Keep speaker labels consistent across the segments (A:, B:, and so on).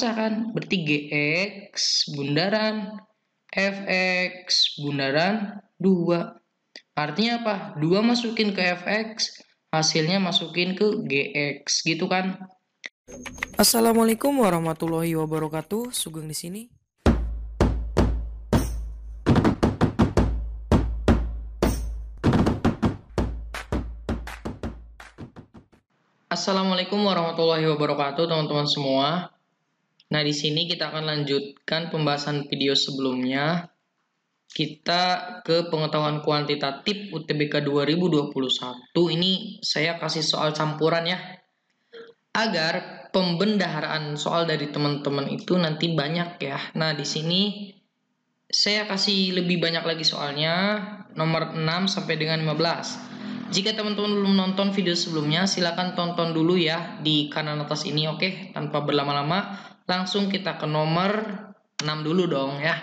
A: pecah kan? Berarti GX bundaran Fx bundaran 2. Artinya apa? 2 masukin ke Fx, hasilnya masukin ke GX, gitu kan?
B: Assalamualaikum warahmatullahi wabarakatuh. Sugeng di sini.
A: Assalamualaikum warahmatullahi wabarakatuh, teman-teman semua. Nah, di sini kita akan lanjutkan pembahasan video sebelumnya. Kita ke pengetahuan kuantitatif UTBK 2021. Ini saya kasih soal campuran ya. Agar pembendaharaan soal dari teman-teman itu nanti banyak ya. Nah, di sini saya kasih lebih banyak lagi soalnya, nomor 6 sampai dengan 15. Jika teman-teman belum nonton video sebelumnya, silakan tonton dulu ya di kanan atas ini, oke? Tanpa berlama-lama, langsung kita ke nomor 6 dulu dong ya.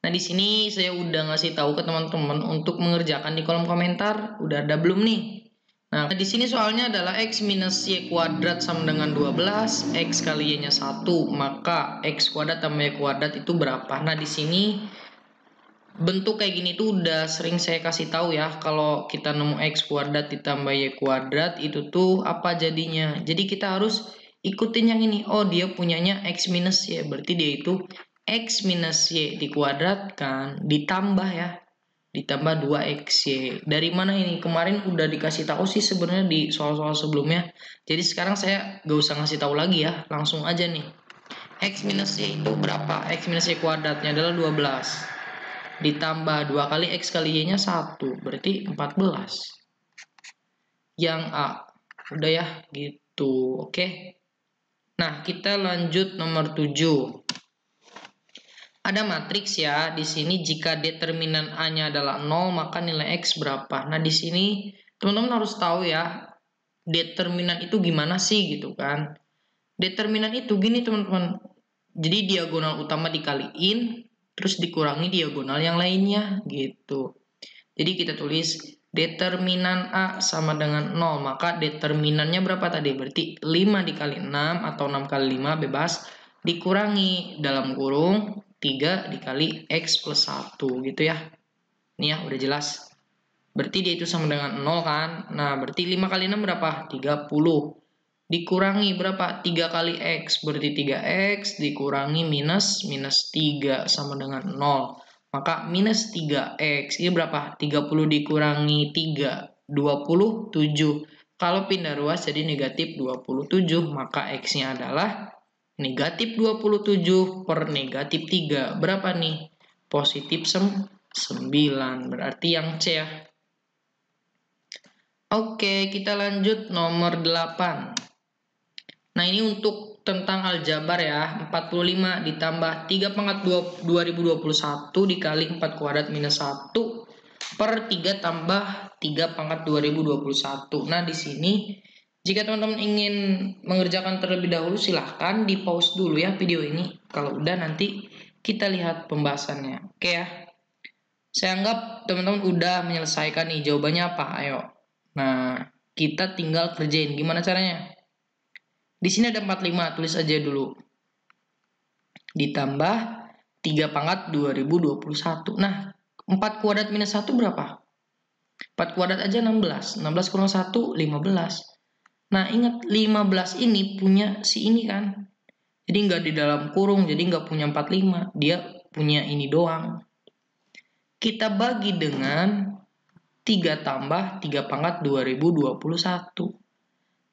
A: Nah, di sini saya udah ngasih tahu ke teman-teman untuk mengerjakan di kolom komentar. Udah ada belum nih? Nah, di sini soalnya adalah x minus y kuadrat sama dengan 12, x kali y-nya 1, maka x kuadrat tambah y kuadrat itu berapa? Nah, di sini bentuk kayak gini tuh udah sering saya kasih tahu ya. Kalau kita nemu x kuadrat ditambah y kuadrat itu tuh apa jadinya? Jadi kita harus ikutin yang ini. Oh, dia punyanya x minus y, berarti dia itu x minus y dikuadratkan ditambah ya, ditambah 2xy. Dari mana ini? Kemarin udah dikasih tahu sih sebenarnya di soal-soal sebelumnya. Jadi sekarang saya gak usah ngasih tahu lagi ya, langsung aja nih. X minus y itu berapa? X minus y kuadratnya adalah 12 ditambah 2 kali x kali y-nya 1, berarti 14. Yang A. Udah ya, gitu. Oke. Nah, kita lanjut nomor 7. Ada matriks ya. Di sini jika determinan A-nya adalah 0, maka nilai X berapa? Nah, di sini teman-teman harus tahu ya, determinan itu gimana sih gitu kan. Determinan itu gini teman-teman. Jadi diagonal utama dikaliin, terus dikurangi diagonal yang lainnya gitu. Jadi kita tulis determinan A sama dengan 0, maka determinannya berapa tadi? Berarti 5 dikali 6 atau 6 kali 5 bebas, dikurangi dalam kurung 3 dikali X plus 1 gitu ya. Ini ya udah jelas. Berarti dia itu sama dengan 0 kan? Nah, berarti 5 kali 6 berapa? 30. Dikurangi berapa? 3 kali X. Berarti 3X dikurangi minus 3 sama dengan 0. Maka minus 3x ini berapa? 30 dikurangi 3, 27. Kalau pindah ruas jadi negatif 27, maka x-nya adalah negatif 27 per negatif 3. Berapa nih? Positif 9. Berarti yang C ya. Oke, kita lanjut nomor 8. Nah, ini untuk tentang aljabar ya. 45 ditambah 3 pangkat 2021 dikali 4 kuadrat minus 1 per 3 tambah 3 pangkat 2021. Nah, di sini jika teman-teman ingin mengerjakan terlebih dahulu, silahkan di pause dulu ya video ini. Kalau udah nanti kita lihat pembahasannya. Oke ya. Saya anggap teman-teman udah menyelesaikan nih. Jawabannya apa? Ayo. Nah, kita tinggal kerjain. Gimana caranya? Di sini ada 45, tulis aja dulu. Ditambah 3 pangkat 2021. Nah, 4 kuadrat minus 1 berapa? 4 kuadrat aja 16. 16 kurang 1, 15. Nah, ingat 15 ini punya si ini kan. Jadi nggak di dalam kurung, jadi nggak punya 45. Dia punya ini doang. Kita bagi dengan 3 tambah 3 pangkat 2021.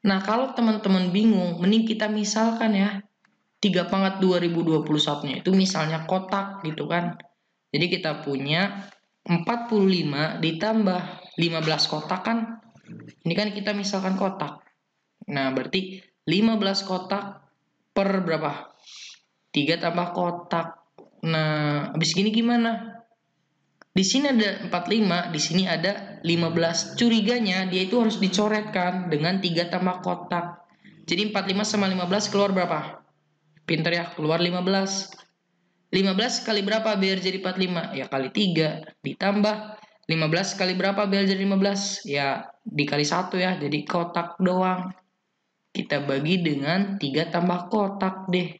A: Nah, kalau teman-teman bingung, mending kita misalkan ya. 3 pangkat 2021-nya itu misalnya kotak gitu kan. Jadi kita punya 45 ditambah 15 kotak kan. Ini kan kita misalkan kotak. Nah, berarti 15 kotak per berapa? 3 tambah kotak. Nah, habis gini gimana? Di sini ada 45, di sini ada 15. Curiganya dia itu harus dicoretkan dengan 3 tambah kotak. Jadi 45 sama 15 keluar berapa? Pinter ya, keluar 15. 15 kali berapa biar jadi 45? Ya kali 3. Ditambah 15 kali berapa biar jadi 15? Ya dikali 1 ya, jadi kotak doang. Kita bagi dengan 3 tambah kotak deh.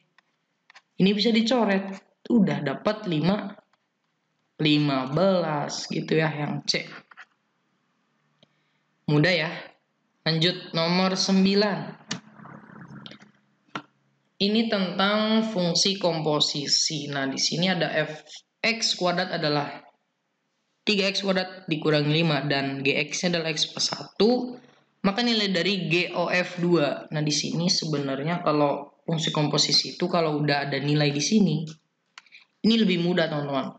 A: Ini bisa dicoret. Udah dapat 15 gitu ya yang C. Mudah ya. Lanjut nomor 9. Ini tentang fungsi komposisi. Nah, di sini ada fx kuadrat adalah 3x kuadrat dikurangi 5 dan gx-nya adalah x plus 1. Maka nilai dari GOF 2. Nah, di sini sebenarnya kalau fungsi komposisi itu kalau udah ada nilai di sini, ini lebih mudah, teman-teman.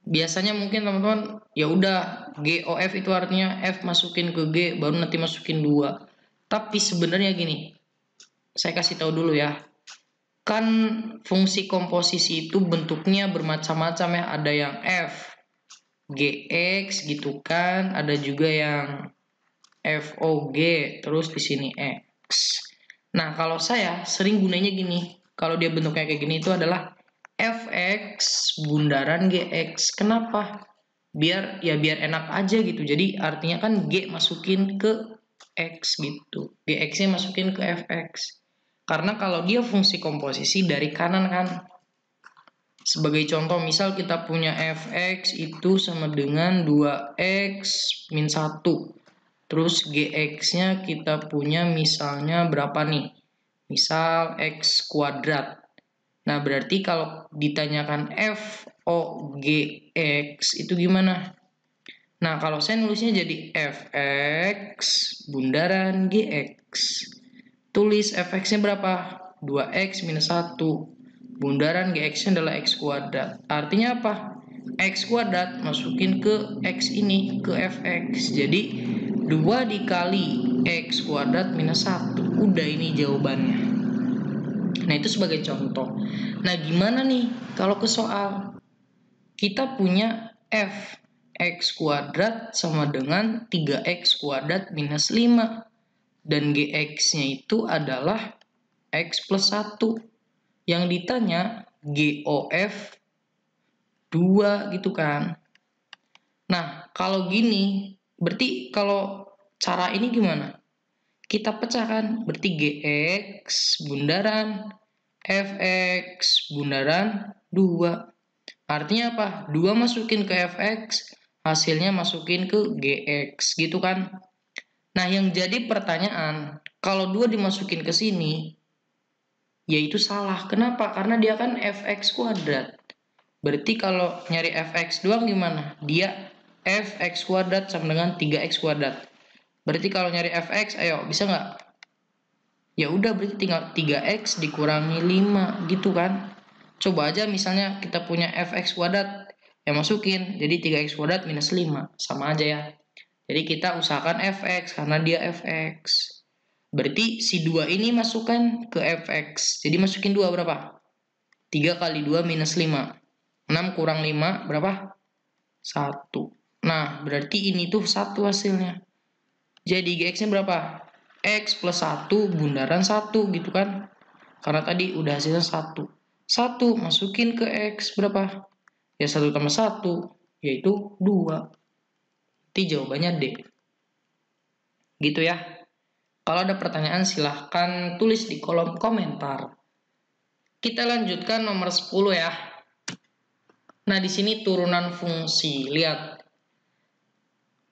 A: Biasanya mungkin teman-teman ya udah GOF itu artinya F masukin ke G baru nanti masukin 2. Tapi sebenarnya gini. Saya kasih tahu dulu ya. Kan fungsi komposisi itu bentuknya bermacam-macam ya. Ada yang F, GX gitu kan, ada juga yang FOG, terus di sini X. Nah, kalau saya sering gunanya gini. Kalau dia bentuknya kayak gini itu adalah Fx bundaran Gx. Kenapa? Biar enak aja gitu. Jadi artinya kan G masukin ke X gitu. Gx-nya masukin ke Fx. Karena kalau dia fungsi komposisi dari kanan kan. Sebagai contoh misal kita punya Fx itu sama dengan 2x min 1. Terus Gx-nya kita punya misalnya berapa nih? Misal x kuadrat. Nah, berarti kalau ditanyakan FOGX itu gimana? Nah, kalau saya nulisnya jadi Fx bundaran Gx. Tulis Fx-nya berapa? 2x minus 1. Bundaran Gx-nya adalah x kuadrat. Artinya apa? X kuadrat masukin ke X ini, ke Fx. Jadi 2 dikali X kuadrat minus 1. Udah ini jawabannya. Nah, itu sebagai contoh. Nah, gimana nih kalau ke soal? Kita punya F. X kuadrat sama dengan 3x kuadrat minus 5. Dan Gx-nya itu adalah X plus 1. Yang ditanya GOF 2 gitu kan. Nah, kalau gini, berarti kalau cara ini gimana? Kita pecahkan, berarti GX bundaran Fx bundaran 2. Artinya apa? 2 masukin ke Fx, hasilnya masukin ke Gx gitu kan. Nah, yang jadi pertanyaan, kalau 2 dimasukin ke sini, yaitu salah. Kenapa? Karena dia kan Fx kuadrat. Berarti kalau nyari Fx doang gimana? Dia Fx kuadrat sama dengan 3x kuadrat. Berarti kalau nyari Fx, ayo bisa nggak? Ya udah berarti tinggal 3x dikurangi 5 gitu kan. Coba aja misalnya kita punya Fx kuadrat, yang masukin jadi 3x kuadrat minus 5. Sama aja ya. Jadi kita usahakan Fx karena dia Fx. Berarti si 2 ini masukkan ke Fx. Jadi masukin 2 berapa? 3 kali 2 minus 5. 6 kurang 5 berapa? 1. Nah, berarti ini tuh 1 hasilnya. Jadi Gx-nya berapa? X plus 1 bundaran 1 gitu kan. Karena tadi udah hasilnya 1. 1 masukin ke X berapa? Ya 1 tambah 1 yaitu 2. Jadi jawabannya D. Gitu ya. Kalau ada pertanyaan silahkan tulis di kolom komentar. Kita lanjutkan nomor 10 ya. Nah, di sini turunan fungsi. Lihat.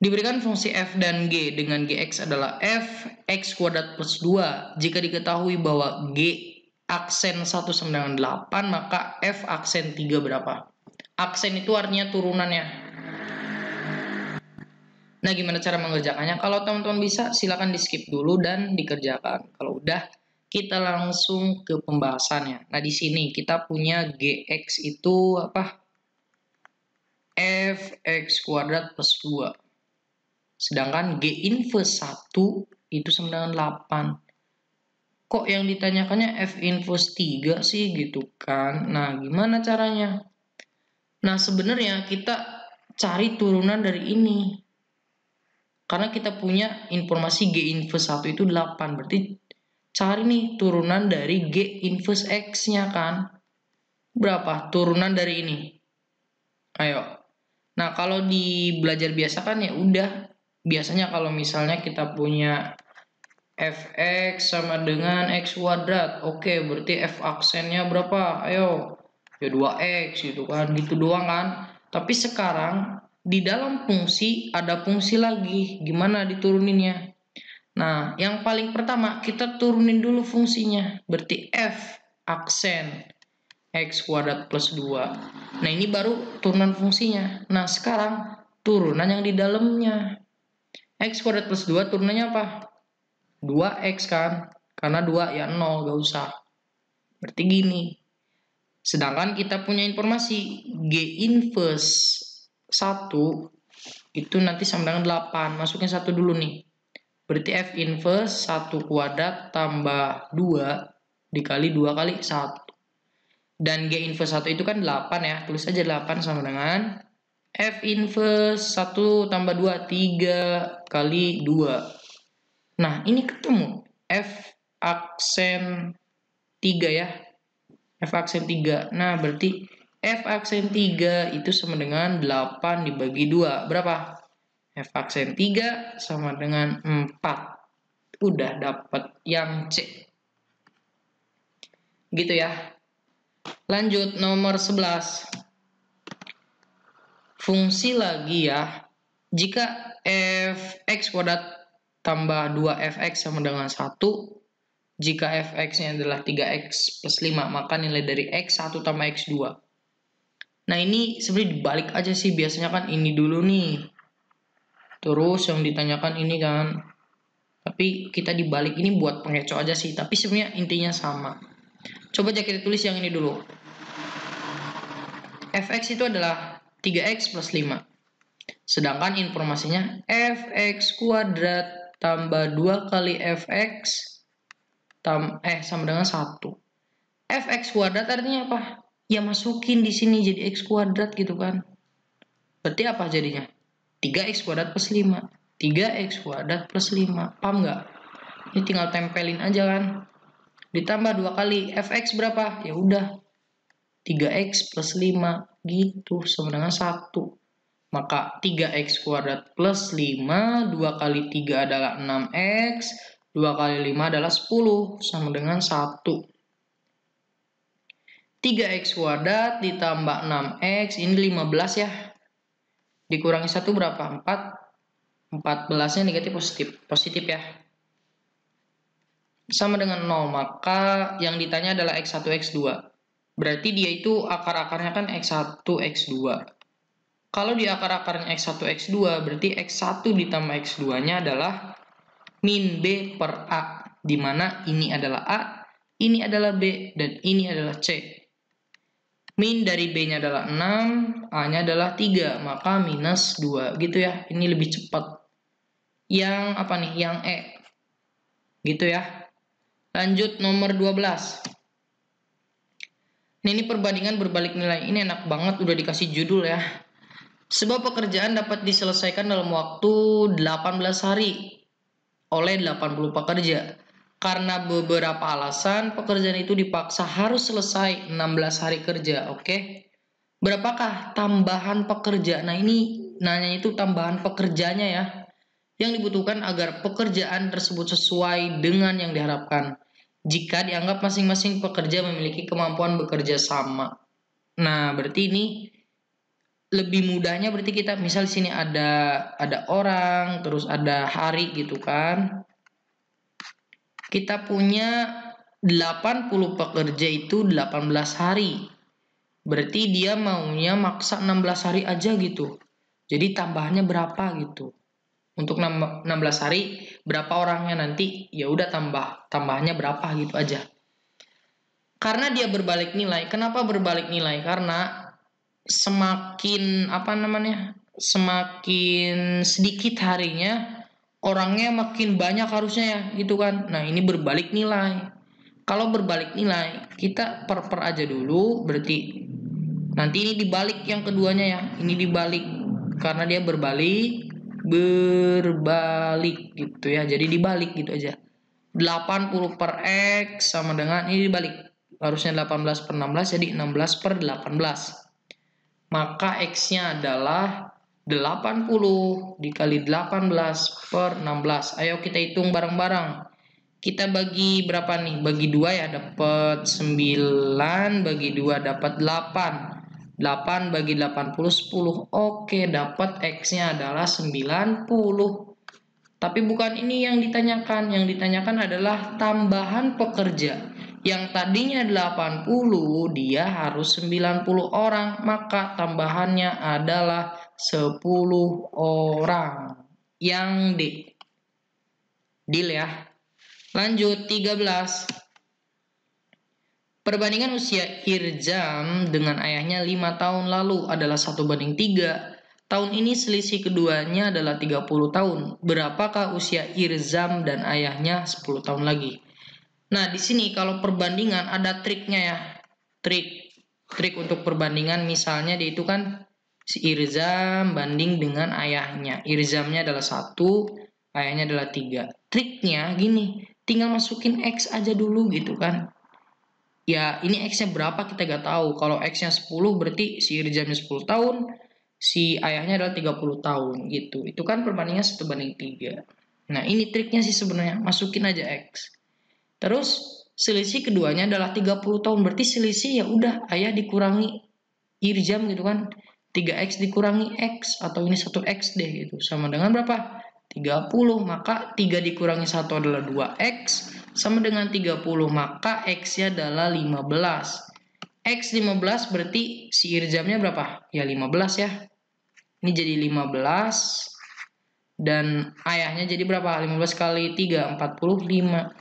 A: Diberikan fungsi f dan g dengan gx adalah f x kuadrat plus 2. Jika diketahui bahwa g aksen 1 sama dengan 8, maka f aksen 3 berapa? Aksen itu artinya turunannya. Nah, gimana cara mengerjakannya? Kalau teman-teman bisa, silakan di-skip dulu dan dikerjakan. Kalau udah, kita langsung ke pembahasannya. Nah, di sini kita punya gx itu apa? Fx kuadrat plus 2. Sedangkan G inverse 1 itu sama dengan 8. Kok yang ditanyakannya F inverse 3 sih gitu kan? Nah, gimana caranya? Nah, sebenarnya kita cari turunan dari ini. Karena kita punya informasi G inverse 1 itu 8. Berarti cari nih turunan dari G inverse X-nya kan? Berapa turunan dari ini? Ayo. Nah, kalau di belajar biasa kan ya udah. Biasanya kalau misalnya kita punya fx sama dengan x kuadrat. Oke, berarti f aksennya berapa? Ayo. Ya 2x gitu kan. Gitu doang kan. Tapi sekarang di dalam fungsi ada fungsi lagi. Gimana dituruninnya? Nah, yang paling pertama kita turunin dulu fungsinya. Berarti f aksen x kuadrat plus 2. Nah, ini baru turunan fungsinya. Nah, sekarang turunan yang di dalamnya. X kuadrat plus 2 turunannya apa? 2x kan? Karena 2 ya 0, gak usah. Berarti gini. Sedangkan kita punya informasi G inverse 1 itu nanti sama dengan 8. Masukin 1 dulu nih. Berarti F inverse 1 kuadrat tambah 2 dikali 2 kali 1. Dan G inverse 1 itu kan 8 ya. Tulis aja 8 sama dengan F inverse 1 tambah 2, 3 kali 2. Nah, ini ketemu. F aksen 3 ya. F aksen 3. Nah, berarti F aksen 3 itu sama dengan 8 dibagi 2. Berapa? F aksen 3 sama dengan 4. Udah dapat yang C. Gitu ya. Lanjut nomor 11. Fungsi lagi ya. Jika fx kuadrat tambah 2fx sama dengan 1, jika fx-nya adalah 3x plus 5, maka nilai dari x1 tambah x2. Nah, ini sebenarnya dibalik aja sih. Biasanya kan ini dulu nih. Terus yang ditanyakan ini kan. Tapi kita dibalik ini buat pengecoh aja sih. Tapi sebenarnya intinya sama. Coba aja kita tulis yang ini dulu. Fx itu adalah 3x plus 5. Sedangkan informasinya fx kuadrat tambah 2 kali fx sama dengan 1. Fx kuadrat artinya apa? Ya masukin di sini jadi x kuadrat gitu kan. Berarti apa jadinya? 3x kuadrat plus 5. 3x kuadrat plus 5. Paham nggak? Ini tinggal tempelin aja kan. Ditambah 2 kali fx berapa? Ya udah 3x plus 5 gitu sama dengan 1. Maka 3x kuadrat plus 5, 2 kali 3 adalah 6x, 2 kali 5 adalah 10, sama dengan 1. 3x kuadrat ditambah 6x, ini 15 ya. Dikurangi 1 berapa? 4. 14-nya negatif positif ya. Sama dengan 0, maka yang ditanya adalah x1, x2. Berarti dia itu akar-akarnya kan x1, x2. Kalau di akar-akarnya x1, x2, berarti x1 ditambah x2-nya adalah min B per A. Di mana ini adalah A, ini adalah B, dan ini adalah C. Min dari B-nya adalah 6, A-nya adalah 3, maka minus 2. Gitu ya, ini lebih cepat. Yang apa nih? Yang E. Gitu ya. Lanjut nomor 12. Nah, ini perbandingan berbalik nilai. Ini enak banget, udah dikasih judul ya. Sebuah pekerjaan dapat diselesaikan dalam waktu 18 hari oleh 80 pekerja. Karena beberapa alasan, pekerjaan itu dipaksa harus selesai 16 hari kerja. Oke. Berapakah tambahan pekerja? Nah, ini nanya itu tambahan pekerjanya ya. Yang dibutuhkan agar pekerjaan tersebut sesuai dengan yang diharapkan. Jika dianggap masing-masing pekerja memiliki kemampuan bekerja sama. Nah, berarti ini lebih mudahnya berarti kita misal di sini ada orang, terus ada hari gitu kan. Kita punya 80 pekerja itu 18 hari. Berarti dia maunya maksa 16 hari aja gitu. Jadi tambahannya berapa gitu. Untuk 16 hari berapa orangnya nanti ya udah tambahannya berapa gitu aja. Karena dia berbalik nilai. Kenapa berbalik nilai? Karena semakin semakin sedikit harinya orangnya makin banyak harusnya ya gitu kan. Nah, ini berbalik nilai. Kalau berbalik nilai kita per aja dulu, berarti nanti ini dibalik yang keduanya ya. Ini dibalik karena dia berbalik gitu ya. Jadi dibalik gitu aja. 80 per X sama dengan ini dibalik. Harusnya 18 per 16 jadi 16 per 18. Maka X-nya adalah 80 dikali 18 per 16. Ayo kita hitung bareng-bareng. Kita bagi berapa nih? Bagi 2 ya, dapat 9, bagi 2 dapat 8. 8 bagi 80, 10. Oke, dapat X-nya adalah 90. Tapi bukan ini yang ditanyakan. Yang ditanyakan adalah tambahan pekerja. Yang tadinya 80, dia harus 90 orang. Maka tambahannya adalah 10 orang. Yang D. Deal ya. Lanjut 13. Perbandingan usia Irzam dengan ayahnya 5 tahun lalu adalah 1:3. Tahun ini selisih keduanya adalah 30 tahun. Berapakah usia Irzam dan ayahnya 10 tahun lagi? Nah, di sini kalau perbandingan ada triknya ya. Trik untuk perbandingan, misalnya dia itu kan si Irzam banding dengan ayahnya. Irzamnya adalah 1, ayahnya adalah 3. Triknya gini, tinggal masukin X aja dulu gitu kan. Ya ini X-nya berapa kita gak tahu. Kalau X-nya 10 berarti si Irzamnya 10 tahun, si ayahnya adalah 30 tahun gitu. Itu kan perbandingan 1:3. Nah ini triknya sih sebenarnya, masukin aja X. Terus selisih keduanya adalah 30 tahun, berarti selisih ya udah ayah dikurangi Irzam gitu kan. 3X dikurangi X, atau ini 1X deh gitu. Sama dengan berapa? 30. Maka 3 dikurangi 1 adalah 2X. Sama dengan 30. Maka X-nya adalah 15. X 15 berarti si Irzamnya berapa? Ya 15 ya. Ini jadi 15. Dan ayahnya jadi berapa? 15 kali 3, 45.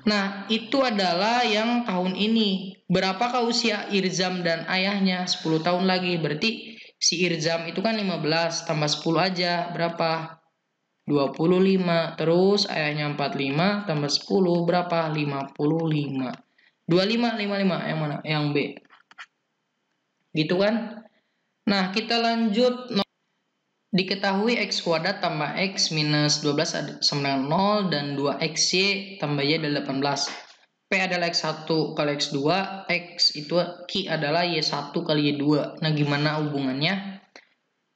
A: Nah, itu adalah yang tahun ini. Berapakah usia Irzam dan ayahnya? 10 tahun lagi. Berarti si Irzam itu kan 15 tambah 10 aja. Berapa? 25. Terus ayahnya 45 tambah 10 berapa? 55. 25, 55. Yang mana? Yang B. Gitu kan? Nah, kita lanjut. Diketahui X kuadrat tambah X minus 12 sama dengan 0 dan 2XY tambah Y adalah 18. P adalah X1 kali X2, X itu Q adalah Y1 kali Y2. Nah gimana hubungannya?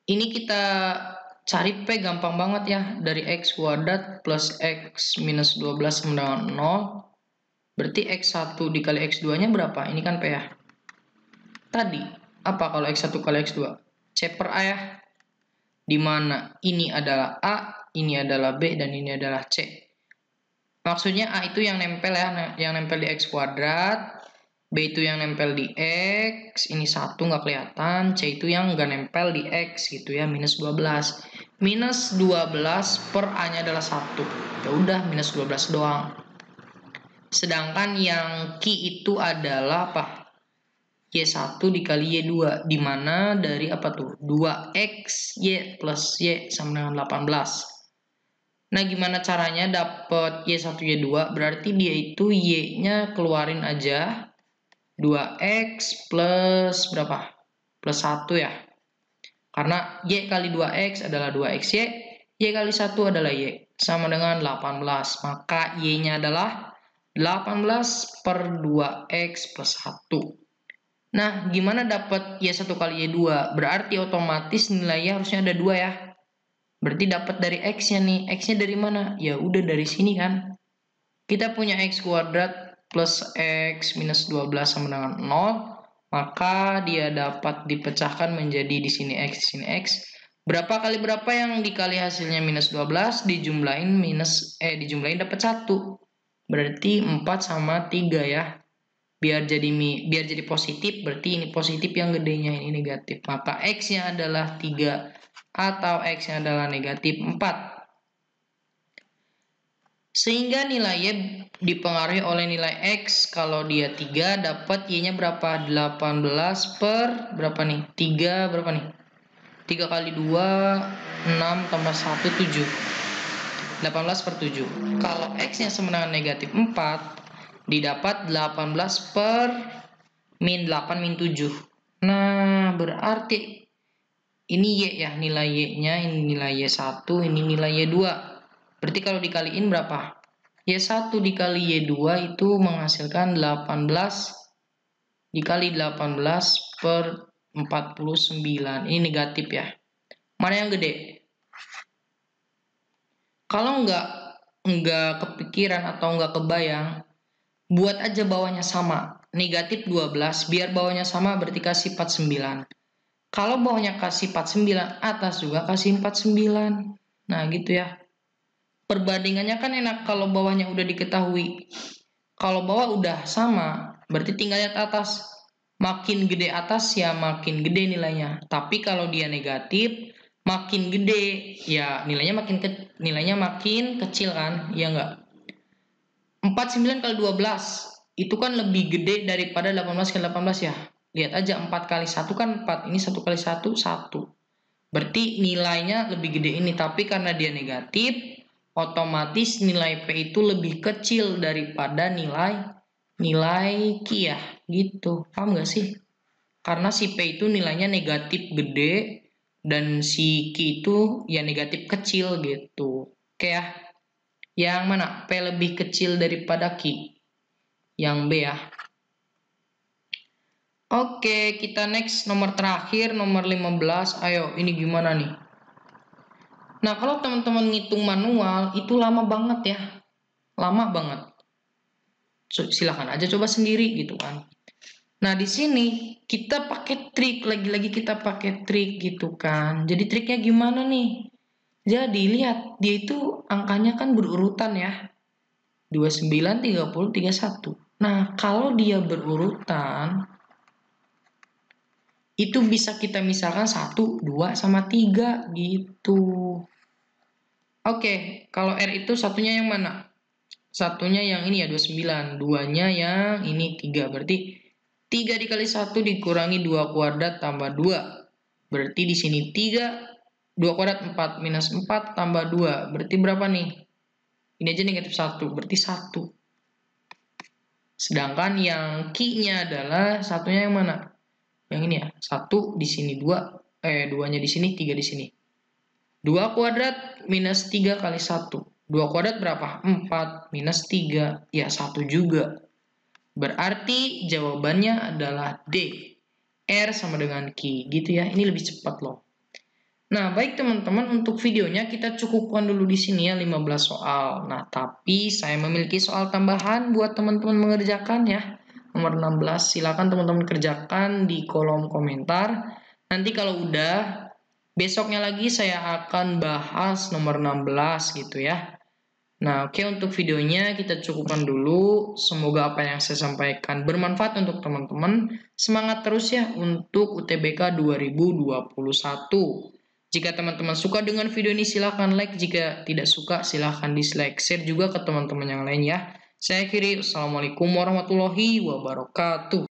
A: Ini kita cari P gampang banget ya. Dari X kuadrat plus X minus 12 sama dengan 0. Berarti X1 dikali X2 nya berapa? Ini kan P ya. Tadi apa kalau X1 kali X2? C per A ya. Di mana ini adalah A, ini adalah B, dan ini adalah C. Maksudnya A itu yang nempel ya, yang nempel di X kuadrat, B itu yang nempel di X, ini 1 nggak kelihatan, C itu yang nggak nempel di X gitu ya, minus 12. Minus 12 per A-nya adalah 1. Ya udah, minus 12 doang. Sedangkan yang Q itu adalah apa? Y1 dikali Y2, di mana dari apa tuh? 2X Y plus Y sama dengan 18. Nah, gimana caranya dapat Y1 Y2? Berarti dia itu Y-nya keluarin aja. 2X plus berapa? Plus 1 ya. Karena Y kali 2X adalah 2XY, Y kali 1 adalah Y. Sama dengan 18. Maka Y-nya adalah 18 per 2X plus 1. Nah, gimana dapat Y1 kali Y2? Berarti otomatis nilainya harusnya ada 2 ya. Berarti dapat dari X-nya nih. X-nya dari mana? Ya udah dari sini kan. Kita punya X kuadrat plus X minus 12 sama dengan 0. Maka dia dapat dipecahkan menjadi di sini X, di sini X. Berapa kali berapa yang dikali hasilnya minus 12 dijumlahin dijumlahin dapat 1. Berarti 4 sama 3 ya. Biar jadi positif, berarti ini positif yang gedenya, ini negatif. Maka X-nya adalah 3 atau X-nya adalah negatif 4. Sehingga nilai Y dipengaruhi oleh nilai X. Kalau dia 3, dapat Y-nya berapa? 18 per berapa nih? 3 berapa nih? 3 kali 2, 6 tambah 1, 7. 18 per 7. Kalau X-nya sama dengan negatif 4, didapat 18 per min 8 min 7. Nah, berarti ini Y ya, nilai Y-nya, ini nilai Y1, ini nilai Y2. Berarti kalau dikaliin berapa? Y1 dikali Y2 itu menghasilkan 18 dikali 18 per 49. Ini negatif ya. Mana yang gede? Kalau enggak nggak kepikiran atau nggak kebayang, buat aja bawahnya sama. Negatif 12, biar bawahnya sama berarti kasih 49. Kalau bawahnya kasih 49, atas juga kasih 49. Nah gitu ya. Perbandingannya kan enak kalau bawahnya udah diketahui. Kalau bawah udah sama, berarti tinggal lihat atas. Makin gede atas ya makin gede nilainya. Tapi kalau dia negatif, makin gede ya nilainya makin kecil kan? Ya enggak? 49 kali 12 itu kan lebih gede daripada 18 kali 18 ya. Lihat aja 4 kali 1 kan 4. Ini 1 kali 1 1. Berarti nilainya lebih gede ini, tapi karena dia negatif, otomatis nilai P itu lebih kecil daripada nilai Q ya, gitu. Paham nggak sih? Karena si P itu nilainya negatif gede dan si Q itu ya negatif kecil gitu. Oke ya. Yang mana? P lebih kecil daripada Q. Yang B ya. Oke, kita next nomor terakhir, nomor 15. Ayo, ini gimana nih? Nah, kalau teman-teman ngitung manual, itu lama banget ya. Lama banget. Silahkan aja coba sendiri gitu kan. Nah, di sini kita pakai trik. Lagi-lagi kita pakai trik gitu kan. Jadi triknya gimana nih? Jadi, lihat. Dia itu angkanya kan berurutan ya. 29, 30, 31. Nah, kalau dia berurutan, itu bisa kita misalkan 1, 2, sama 3 gitu. Oke, kalau R itu satunya yang mana? Satunya yang ini ya 29, duanya yang ini 3. Berarti 3 dikali 1 dikurangi 2 kuadrat tambah 2. Berarti di sini 3, 2 kuadrat 4 minus 4 tambah 2. Berarti berapa nih? Ini aja negatif 1, berarti 1. Sedangkan yang Q-nya adalah satunya yang mana? Yang ini ya, 1 di sini 2, 2-nya di sini, 3 di sini. 2 kuadrat minus 3 kali 1. 2 kuadrat berapa? 4 minus 3. Ya 1 juga. Berarti jawabannya adalah D. R sama dengan Q. Gitu ya. Ini lebih cepat loh. Nah, baik teman-teman, untuk videonya kita cukupkan dulu di sini ya 15 soal. Nah, tapi saya memiliki soal tambahan buat teman-teman mengerjakan ya. Nomor 16, silakan teman-teman kerjakan di kolom komentar. Nanti kalau udah, besoknya lagi saya akan bahas nomor 16 gitu ya. Nah, oke, untuk videonya kita cukupkan dulu. Semoga apa yang saya sampaikan bermanfaat untuk teman-teman. Semangat terus ya untuk UTBK 2021. Jika teman-teman suka dengan video ini silahkan like. Jika tidak suka silahkan dislike. Share juga ke teman-teman yang lain ya. Saya akhiri. Assalamualaikum warahmatullahi wabarakatuh.